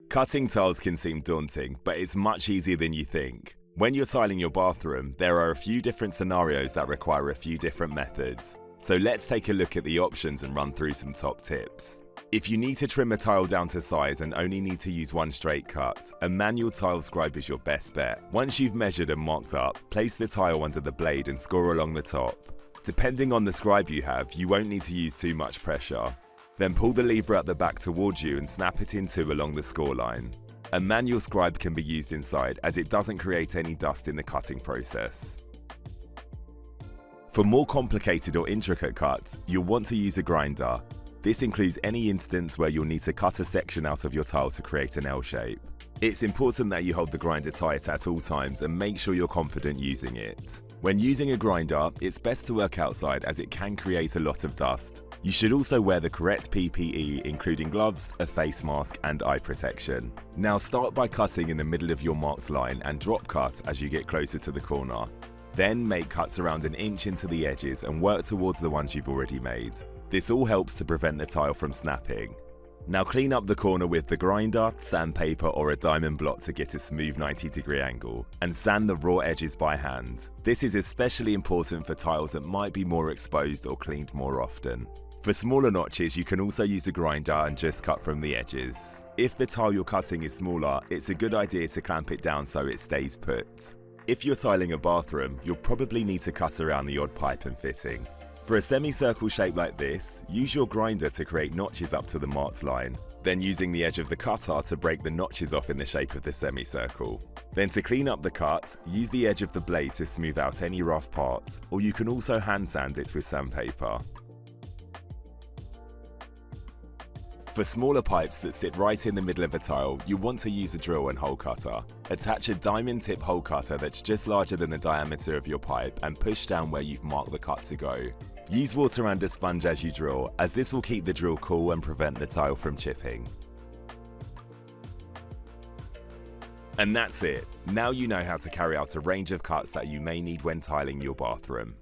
Cutting tiles can seem daunting, but it's much easier than you think. When you're tiling your bathroom, there are a few different scenarios that require a few different methods. So let's take a look at the options and run through some top tips. If you need to trim a tile down to size and only need to use one straight cut, a manual tile scribe is your best bet. Once you've measured and marked up, place the tile under the blade and score along the top. Depending on the scribe you have, you won't need to use too much pressure. Then pull the lever at the back towards you and snap it in two along the score line. A manual scribe can be used inside as it doesn't create any dust in the cutting process. For more complicated or intricate cuts, you'll want to use a grinder. This includes any instance where you'll need to cut a section out of your tile to create an L shape. It's important that you hold the grinder tight at all times and make sure you're confident using it. When using a grinder, it's best to work outside as it can create a lot of dust. You should also wear the correct PPE, including gloves, a face mask, and eye protection. Now start by cutting in the middle of your marked line and drop cut as you get closer to the corner. Then make cuts around an inch into the edges and work towards the ones you've already made. This all helps to prevent the tile from snapping. Now clean up the corner with the grinder, sandpaper, or a diamond blot to get a smooth 90-degree angle, and sand the raw edges by hand. This is especially important for tiles that might be more exposed or cleaned more often. For smaller notches, you can also use a grinder and just cut from the edges. If the tile you're cutting is smaller, it's a good idea to clamp it down so it stays put. If you're tiling a bathroom, you'll probably need to cut around the odd pipe and fitting. For a semicircle shape like this, use your grinder to create notches up to the marked line, then using the edge of the cutter to break the notches off in the shape of the semicircle. Then to clean up the cut, use the edge of the blade to smooth out any rough parts, or you can also hand sand it with sandpaper. For smaller pipes that sit right in the middle of a tile, you want to use a drill and hole cutter. Attach a diamond tip hole cutter that's just larger than the diameter of your pipe and push down where you've marked the cut to go. Use water and a sponge as you drill, as this will keep the drill cool and prevent the tile from chipping. And that's it. Now you know how to carry out a range of cuts that you may need when tiling your bathroom.